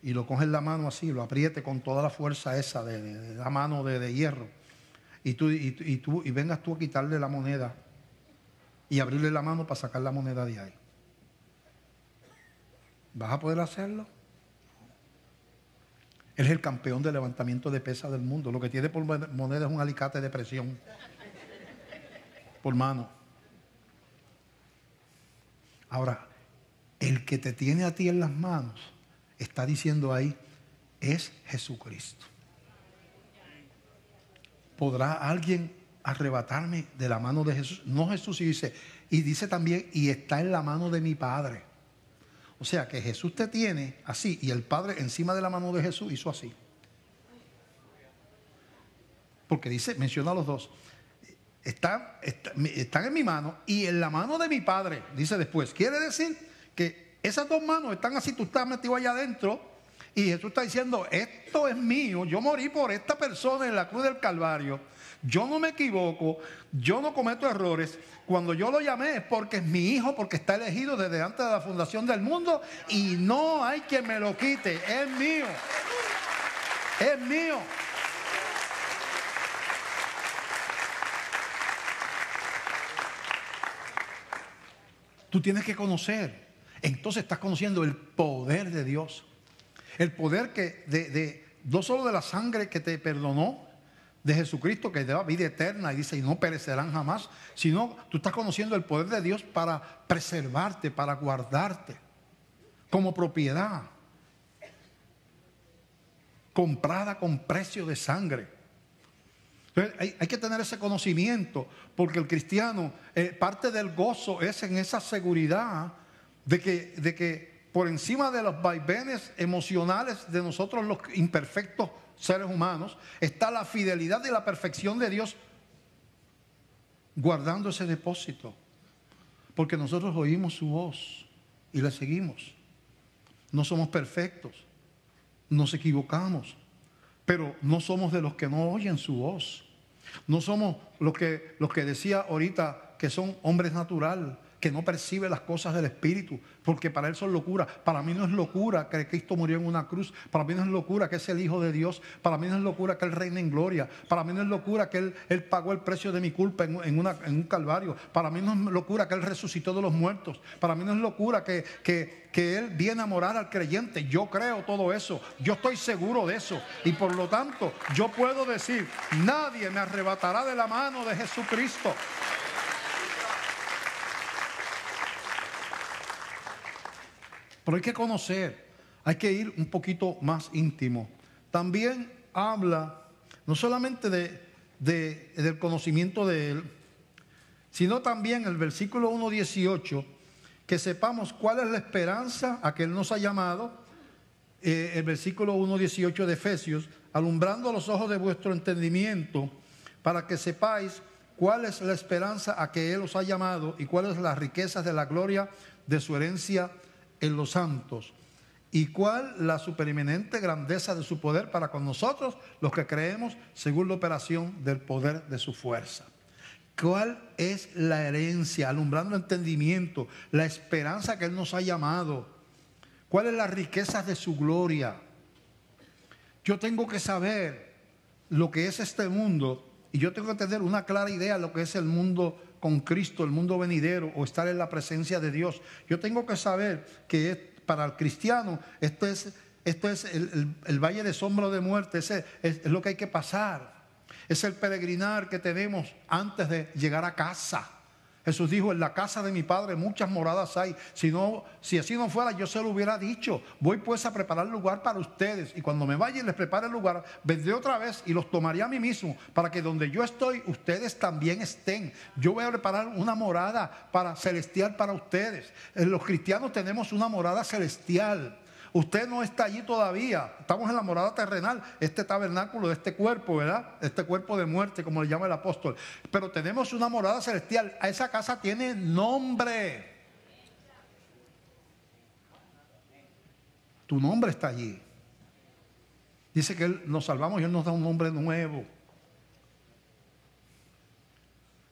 y lo coge en la mano así, lo apriete con toda la fuerza esa de la mano de hierro y vengas tú a quitarle la moneda y abrirle la mano para sacar la moneda de ahí. ¿Vas a poder hacerlo? Él es el campeón de levantamiento de pesas del mundo. Lo que tiene por moneda es un alicate de presión por mano. Ahora, el que te tiene a ti en las manos, está diciendo ahí, es Jesucristo. ¿Podrá alguien arrebatarme de la mano de Jesús? No, Jesús y dice también, y está en la mano de mi Padre. O sea que Jesús te tiene así y el Padre encima de la mano de Jesús hizo así. Porque menciona a los dos. Están en mi mano y en la mano de mi Padre, dice después. Quiere decir que esas dos manos están así, tú estás metido allá adentro y Jesús está diciendo, esto es mío, yo morí por esta persona en la cruz del Calvario, yo no me equivoco, yo no cometo errores. Cuando yo lo llamé es porque es mi hijo, porque está elegido desde antes de la fundación del mundo y no hay quien me lo quite, es mío, es mío. Tú tienes que conocer. Entonces estás conociendo el poder de Dios. El poder que no solo de la sangre que te perdonó, de Jesucristo que da vida eterna y dice y no perecerán jamás, sino tú estás conociendo el poder de Dios para preservarte, para guardarte como propiedad comprada con precio de sangre. Entonces, hay que tener ese conocimiento, porque el cristiano, parte del gozo es en esa seguridad de que por encima de los vaivenes emocionales de nosotros los imperfectos seres humanos, está la fidelidad y la perfección de Dios guardando ese depósito. Porque nosotros oímos su voz y le seguimos. No somos perfectos, nos equivocamos, pero no somos de los que no oyen su voz. No somos los que decía ahorita que son hombres naturales, que no percibe las cosas del Espíritu, porque para él son locura. Para mí no es locura que Cristo murió en una cruz, para mí no es locura que es el Hijo de Dios, para mí no es locura que Él reina en gloria, para mí no es locura que Él pagó el precio de mi culpa en un calvario, para mí no es locura que Él resucitó de los muertos, para mí no es locura que Él viene a morar al creyente. Yo creo todo eso, yo estoy seguro de eso, y por lo tanto yo puedo decir, nadie me arrebatará de la mano de Jesucristo. Pero hay que conocer, hay que ir un poquito más íntimo. También habla no solamente del conocimiento de Él, sino también el versículo 1:18, que sepamos cuál es la esperanza a que Él nos ha llamado. El versículo 1:18 de Efesios, alumbrando los ojos de vuestro entendimiento, para que sepáis cuál es la esperanza a que Él os ha llamado y cuáles son las riquezas de la gloria de su herencia en los santos, y cuál la supereminente grandeza de su poder para con nosotros los que creemos según la operación del poder de su fuerza. ¿Cuál es la herencia? Alumbrando el entendimiento, la esperanza que Él nos ha llamado. ¿Cuáles las riquezas de su gloria? Yo tengo que saber lo que es este mundo y yo tengo que tener una clara idea de lo que es el mundo con Cristo, el mundo venidero, o estar en la presencia de Dios. Yo tengo que saber que para el cristiano esto es el valle de sombra de muerte, es lo que hay que pasar. Es el peregrinar que tenemos antes de llegar a casa. Jesús dijo: en la casa de mi Padre muchas moradas hay. Si así no fuera, yo se lo hubiera dicho. Voy pues a preparar lugar para ustedes, y cuando me vaya y les prepare el lugar, vendré otra vez y los tomaré a mí mismo, para que donde yo estoy, ustedes también estén. Yo voy a preparar una morada celestial para ustedes. Los cristianos tenemos una morada celestial. Usted no está allí todavía. Estamos en la morada terrenal, este tabernáculo de este cuerpo, ¿verdad? Este cuerpo de muerte, como le llama el apóstol. Pero tenemos una morada celestial. Esa casa tiene nombre. Tu nombre está allí. Dice que nos salvamos y Él nos da un nombre nuevo.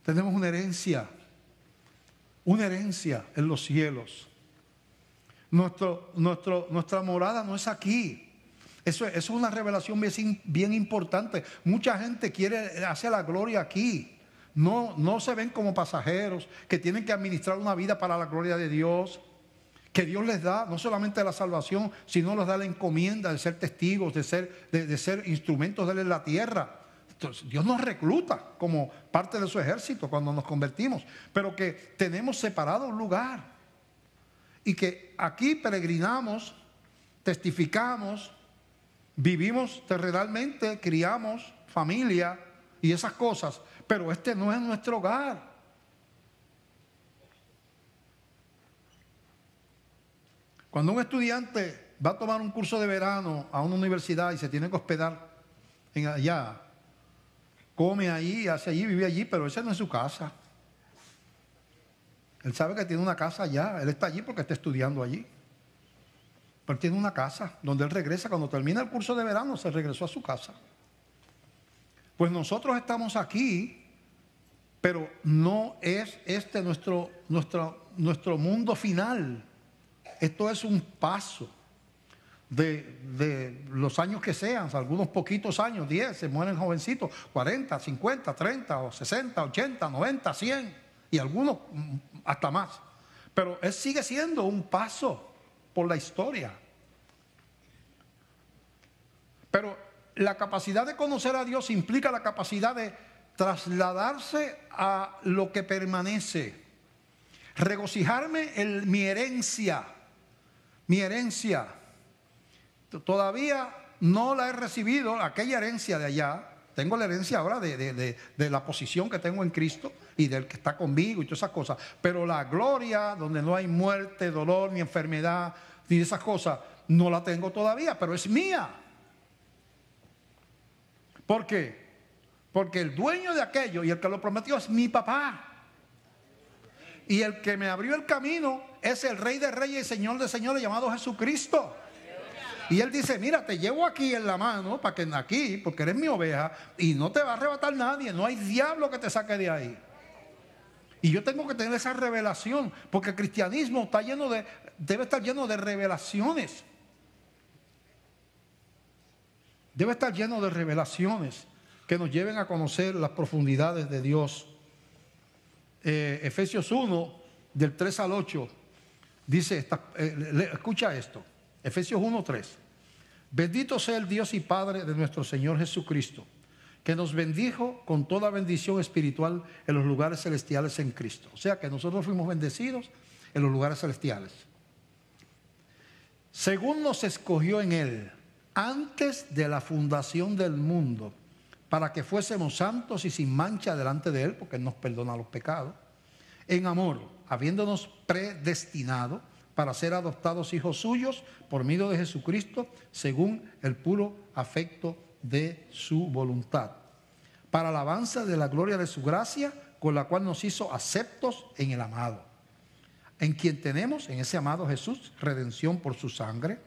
Tenemos una herencia en los cielos. Nuestra morada no es aquí. Eso es una revelación bien importante. Mucha gente quiere hacer la gloria aquí. No se ven como pasajeros que tienen que administrar una vida para la gloria de Dios, que Dios les da no solamente la salvación, sino les da la encomienda de ser testigos, de ser instrumentos de Él en la tierra. Entonces, Dios nos recluta como parte de su ejército cuando nos convertimos, pero que tenemos separado un lugar. Y que aquí peregrinamos, testificamos, vivimos terrenalmente, criamos familia y esas cosas, pero este no es nuestro hogar. Cuando un estudiante va a tomar un curso de verano a una universidad y se tiene que hospedar allá, come allí, hace allí, vive allí, pero esa no es su casa. Él sabe que tiene una casa allá. Él está allí porque está estudiando allí. Pero tiene una casa donde él regresa. Cuando termina el curso de verano, se regresó a su casa. Pues nosotros estamos aquí, pero no es este nuestro mundo final. Esto es un paso de los años que sean, algunos poquitos años, 10, se mueren jovencitos, 40, 50, 30, o 60, 80, 90, 100, y algunos hasta más. Pero él sigue siendo un paso por la historia. Pero la capacidad de conocer a Dios implica la capacidad de trasladarse a lo que permanece. Regocijarme en mi herencia. Mi herencia. Todavía no la he recibido, aquella herencia de allá. Tengo la herencia ahora de la posición que tengo en Cristo y del que está conmigo y todas esas cosas. Pero la gloria, donde no hay muerte, dolor, ni enfermedad, ni esas cosas, no la tengo todavía, pero es mía. ¿Por qué? Porque el dueño de aquello y el que lo prometió es mi papá. Y el que me abrió el camino es el Rey de Reyes y Señor de Señores, llamado Jesucristo. Y Él dice: mira, te llevo aquí en la mano, porque eres mi oveja, y no te va a arrebatar nadie, no hay diablo que te saque de ahí. Y yo tengo que tener esa revelación, porque el cristianismo debe estar lleno de revelaciones. Debe estar lleno de revelaciones que nos lleven a conocer las profundidades de Dios. Efesios 1, del 3 al 8, dice, escucha esto. Efesios 1:3. Bendito sea el Dios y Padre de nuestro Señor Jesucristo, que nos bendijo con toda bendición espiritual en los lugares celestiales en Cristo. O sea que nosotros fuimos bendecidos en los lugares celestiales. Según nos escogió en Él, antes de la fundación del mundo, para que fuésemos santos y sin mancha delante de Él, porque Él nos perdona los pecados, en amor, habiéndonos predestinado para ser adoptados hijos suyos por medio de Jesucristo, según el puro afecto de su voluntad, para alabanza de la gloria de su gracia, con la cual nos hizo aceptos en el amado, en quien tenemos, en ese amado Jesús, redención por su sangre,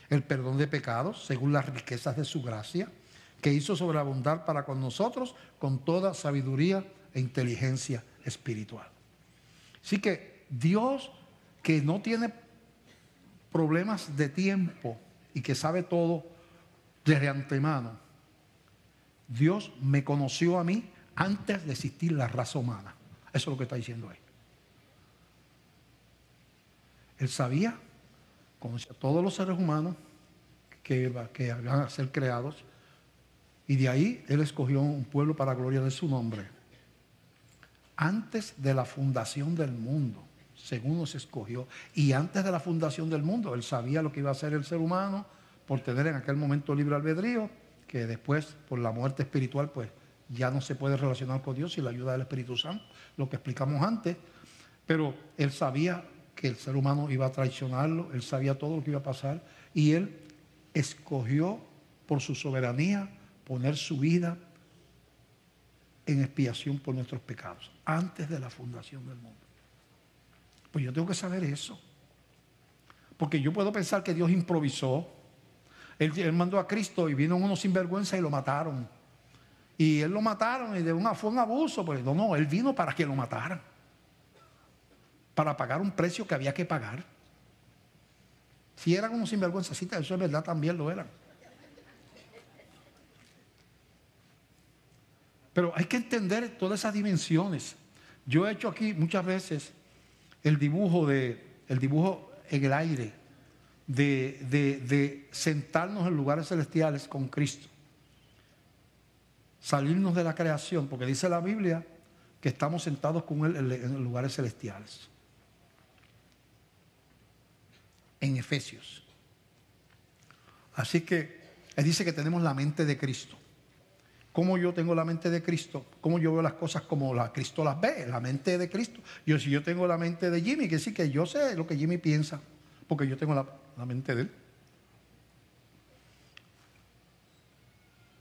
el perdón de pecados, según las riquezas de su gracia, que hizo sobreabundar para con nosotros con toda sabiduría e inteligencia espiritual. Así que Dios, que no tiene problemas de tiempo y que sabe todo desde antemano, Dios me conoció a mí antes de existir la raza humana. Eso es lo que está diciendo ahí. Él sabía, conocía a todos los seres humanos que van a ser creados, y de ahí Él escogió un pueblo para gloria de su nombre. Antes de la fundación del mundo, según nos escogió, y antes de la fundación del mundo, Él sabía lo que iba a hacer el ser humano por tener en aquel momento libre albedrío, que después, por la muerte espiritual, pues ya no se puede relacionar con Dios sin la ayuda del Espíritu Santo, lo que explicamos antes. Pero Él sabía que el ser humano iba a traicionarlo, Él sabía todo lo que iba a pasar, y Él escogió por su soberanía poner su vida en expiación por nuestros pecados, antes de la fundación del mundo. Pues yo tengo que saber eso, porque yo puedo pensar que Dios improvisó. Él mandó a Cristo y vino unos sinvergüenza y lo mataron. Y Él lo mataron y fue un abuso. Pues no, Él vino para que lo mataran, para pagar un precio que había que pagar. Si eran unos sinvergüenza, sí, eso es verdad, también lo eran. Pero hay que entender todas esas dimensiones. Yo he hecho aquí muchas veces el dibujo en el aire de sentarnos en lugares celestiales con Cristo. Salirnos de la creación, porque dice la Biblia que estamos sentados con Él en lugares celestiales. En Efesios. Así que Él dice que tenemos la mente de Cristo. ¿Cómo yo tengo la mente de Cristo? ¿Cómo yo veo las cosas como Cristo las ve? La mente de Cristo. Si yo tengo la mente de Jimmy, que sí que yo sé lo que Jimmy piensa, porque yo tengo la mente de él.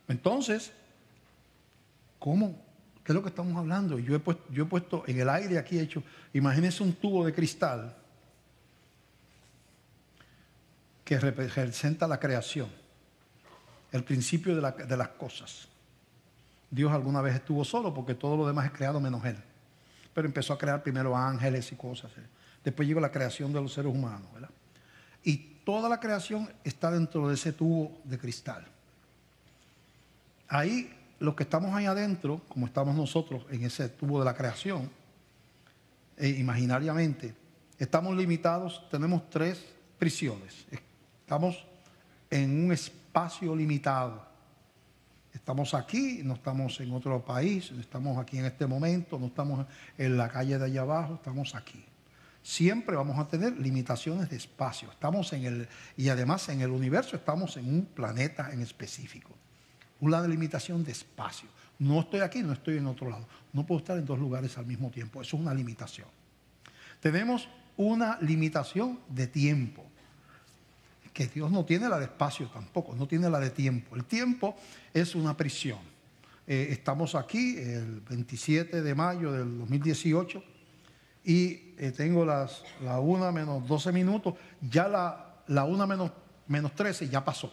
Entonces, ¿cómo? ¿Qué es lo que estamos hablando? Yo he puesto en el aire aquí, imagínense un tubo de cristal que representa la creación, el principio de las cosas. Dios alguna vez estuvo solo porque todo lo demás es creado menos Él. Pero empezó a crear primero ángeles y cosas. Después llegó la creación de los seres humanos, ¿verdad? Y toda la creación está dentro de ese tubo de cristal. Ahí, los que estamos ahí adentro, como estamos nosotros en ese tubo de la creación, imaginariamente, estamos limitados, tenemos 3 prisiones. Estamos en un espacio limitado. Estamos aquí, no estamos en otro país, estamos aquí en este momento, no estamos en la calle de allá abajo, estamos aquí. Siempre vamos a tener limitaciones de espacio. Y además en el universo estamos en un planeta en específico. Una limitación de espacio. No estoy aquí, no estoy en otro lado. No puedo estar en 2 lugares al mismo tiempo. Eso es una limitación. Tenemos una limitación de tiempo. Que Dios no tiene la de espacio tampoco, no tiene la de tiempo. El tiempo es una prisión. Estamos aquí el 27 de mayo del 2018 y tengo la 1 menos 12 minutos, ya la 1 menos 13 ya pasó.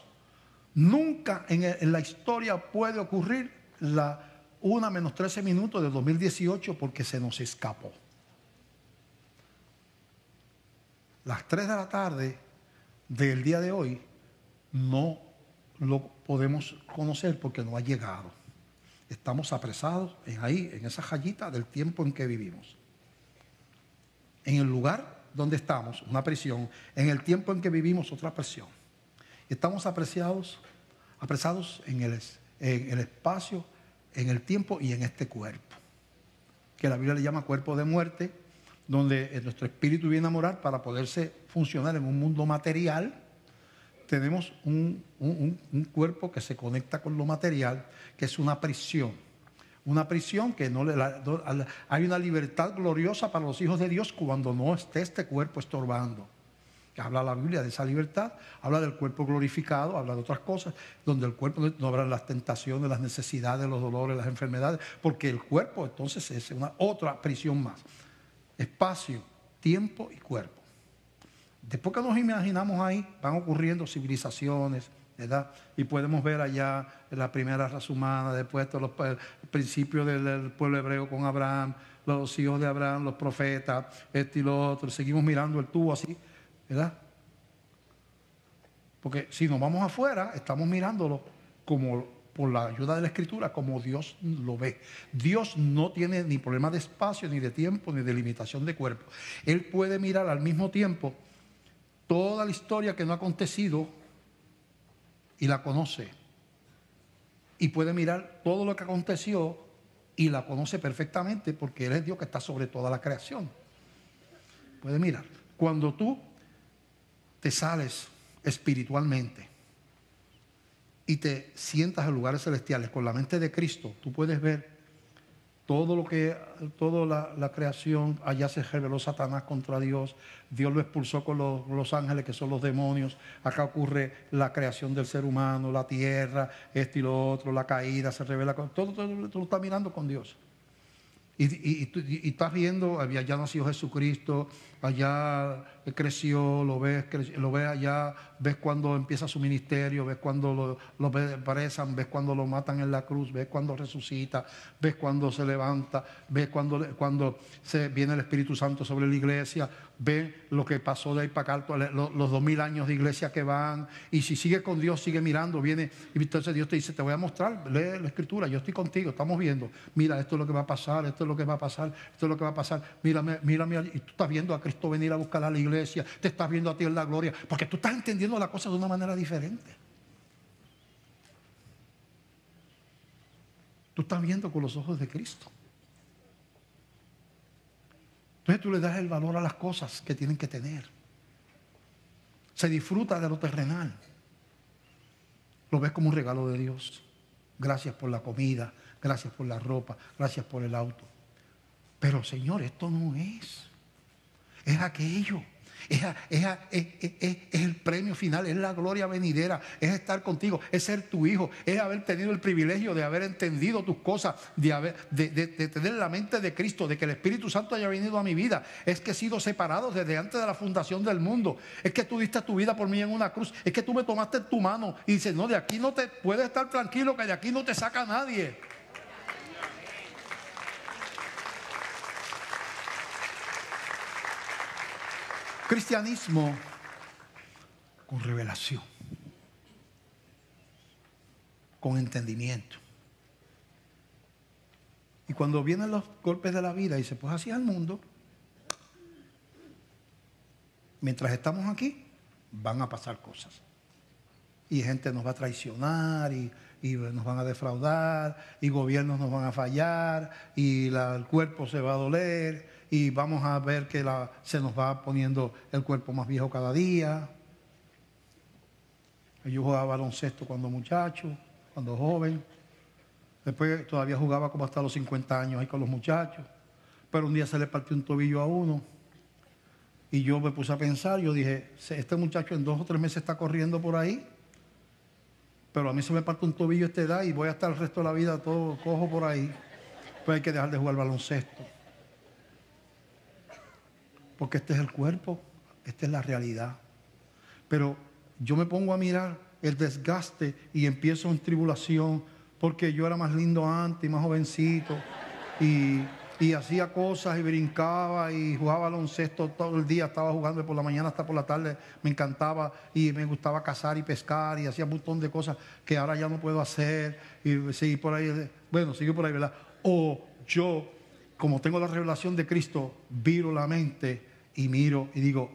Nunca en la historia puede ocurrir la 1 menos 13 minutos del 2018 porque se nos escapó. Las 3 de la tarde del día de hoy no lo podemos conocer porque no ha llegado. Estamos apresados en esa rayita del tiempo en que vivimos. En el lugar donde estamos, una prisión. En el tiempo en que vivimos, otra prisión. Estamos apresados en el espacio, en el tiempo y en este cuerpo, que la Biblia le llama cuerpo de muerte, donde nuestro espíritu viene a morar para poderse funcionar en un mundo material. Tenemos un cuerpo que se conecta con lo material, que es una prisión. Una prisión que hay una libertad gloriosa para los hijos de Dios cuando no esté este cuerpo estorbando. Habla la Biblia de esa libertad, habla del cuerpo glorificado, habla de otras cosas, donde el cuerpo no habrá las tentaciones, las necesidades, los dolores, las enfermedades, porque el cuerpo entonces es otra prisión más. Espacio, tiempo y cuerpo. Después que nos imaginamos ahí, van ocurriendo civilizaciones, ¿verdad? Y podemos ver allá la primera raza humana, después el principio del pueblo hebreo con Abraham, los hijos de Abraham, los profetas, y lo otro. Seguimos mirando el tubo así, ¿verdad? Porque si nos vamos afuera, estamos mirándolo como por la ayuda de la Escritura como Dios lo ve. Dios no tiene ni problema de espacio, ni de tiempo, ni de limitación de cuerpo. Él puede mirar al mismo tiempo toda la historia que no ha acontecido y la conoce. Y puede mirar todo lo que aconteció y la conoce perfectamente porque Él es Dios que está sobre toda la creación. Puede mirar. Cuando tú te sales espiritualmente y te sientas en lugares celestiales con la mente de Cristo, tú puedes ver todo lo que, toda la creación. Allá se rebeló Satanás contra Dios. Dios lo expulsó con los ángeles, que son los demonios. Acá ocurre la creación del ser humano, la tierra, esto y lo otro, la caída, se revela. Todo tú lo estás mirando con Dios. Y estás viendo, allá nació Jesucristo, allá creció, lo ves allá, ves cuando empieza su ministerio, ves cuando lo presan, ves cuando lo matan en la cruz, ves cuando resucita, ves cuando se levanta, ves cuando viene el Espíritu Santo sobre la iglesia, ves lo que pasó de ahí para acá, los 2000 años de iglesia que van. Y si sigues con Dios, sigue mirando, viene, y entonces Dios te dice: te voy a mostrar, lee la Escritura, yo estoy contigo, estamos viendo, mira, esto es lo que va a pasar, esto es lo que va a pasar, esto es lo que va a pasar, mírame, y tú estás viendo a Cristo venir a buscar a la iglesia, te estás viendo a ti en la gloria, porque tú estás entendiendo la cosa de una manera diferente. Tú estás viendo con los ojos de Cristo. Entonces tú le das el valor a las cosas que tienen que tener. Se disfruta de lo terrenal. Lo ves como un regalo de Dios. Gracias por la comida, gracias por la ropa, gracias por el auto. Pero Señor, esto no es aquello. Es el premio final, es la gloria venidera, es estar contigo, es ser tu hijo, es haber tenido el privilegio de haber entendido tus cosas, de tener la mente de Cristo, de que el Espíritu Santo haya venido a mi vida. Es que he sido separado desde antes de la fundación del mundo. Es que tú diste tu vida por mí en una cruz. Es que tú me tomaste en tu mano y dices: no, de aquí no te puedes estar tranquilo, que de aquí no te saca nadie. Cristianismo con revelación, con entendimiento. Y cuando vienen los golpes de la vida, dice: pues así es el mundo. Mientras estamos aquí, van a pasar cosas. Y gente nos va a traicionar, y nos van a defraudar, y gobiernos nos van a fallar, y el cuerpo se va a doler, y vamos a ver que se nos va poniendo el cuerpo más viejo cada día. Yo jugaba baloncesto cuando muchacho, cuando joven. Después todavía jugaba como hasta los 50 años ahí con los muchachos. Pero un día se le partió un tobillo a uno. Y yo me puse a pensar, yo dije: este muchacho en 2 o 3 meses está corriendo por ahí. Pero a mí se me parte un tobillo a esta edad y voy a estar el resto de la vida todo cojo por ahí. Pues hay que dejar de jugar baloncesto. Porque este es el cuerpo, esta es la realidad. Pero yo me pongo a mirar el desgaste y empiezo en tribulación, porque yo era más lindo antes y más jovencito, y hacía cosas y brincaba y jugaba baloncesto todo el día, estaba jugando por la mañana hasta por la tarde, me encantaba y me gustaba cazar y pescar y hacía un montón de cosas que ahora ya no puedo hacer, y seguí por ahí, bueno, sigo por ahí, ¿verdad? O yo, como tengo la revelación de Cristo, viro la mente y miro y digo: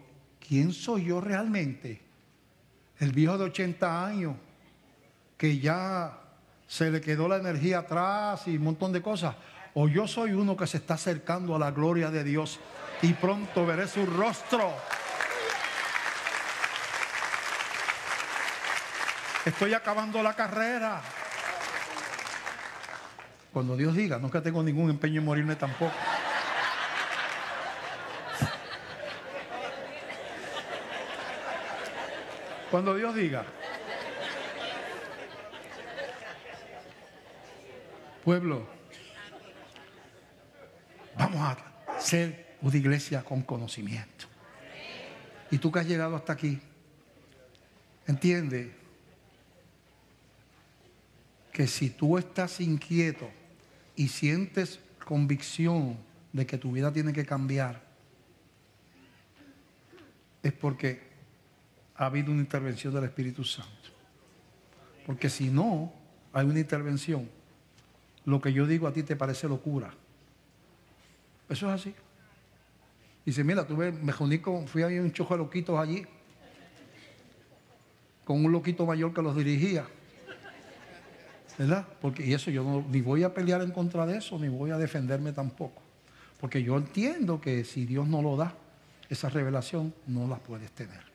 ¿quién soy yo realmente? El viejo de 80 años que ya se le quedó la energía atrás y un montón de cosas. O yo soy uno que se está acercando a la gloria de Dios y pronto veré su rostro. Estoy acabando la carrera. Cuando Dios diga, no es que tengo ningún empeño en morirme tampoco. Cuando Dios diga: pueblo, vamos a ser una iglesia con conocimiento. Y tú que has llegado hasta aquí, entiende que si tú estás inquieto y sientes convicción de que tu vida tiene que cambiar, es porque ha habido una intervención del Espíritu Santo. Porque si no, hay una intervención, lo que yo digo a ti te parece locura. Eso es así. Dice, mira, me reuní fui a un chojo de loquitos allí, con un loquito mayor que los dirigía. ¿Verdad? Y eso yo ni voy a pelear en contra de eso, ni voy a defenderme tampoco. Porque yo entiendo que si Dios no lo da, esa revelación no la puedes tener.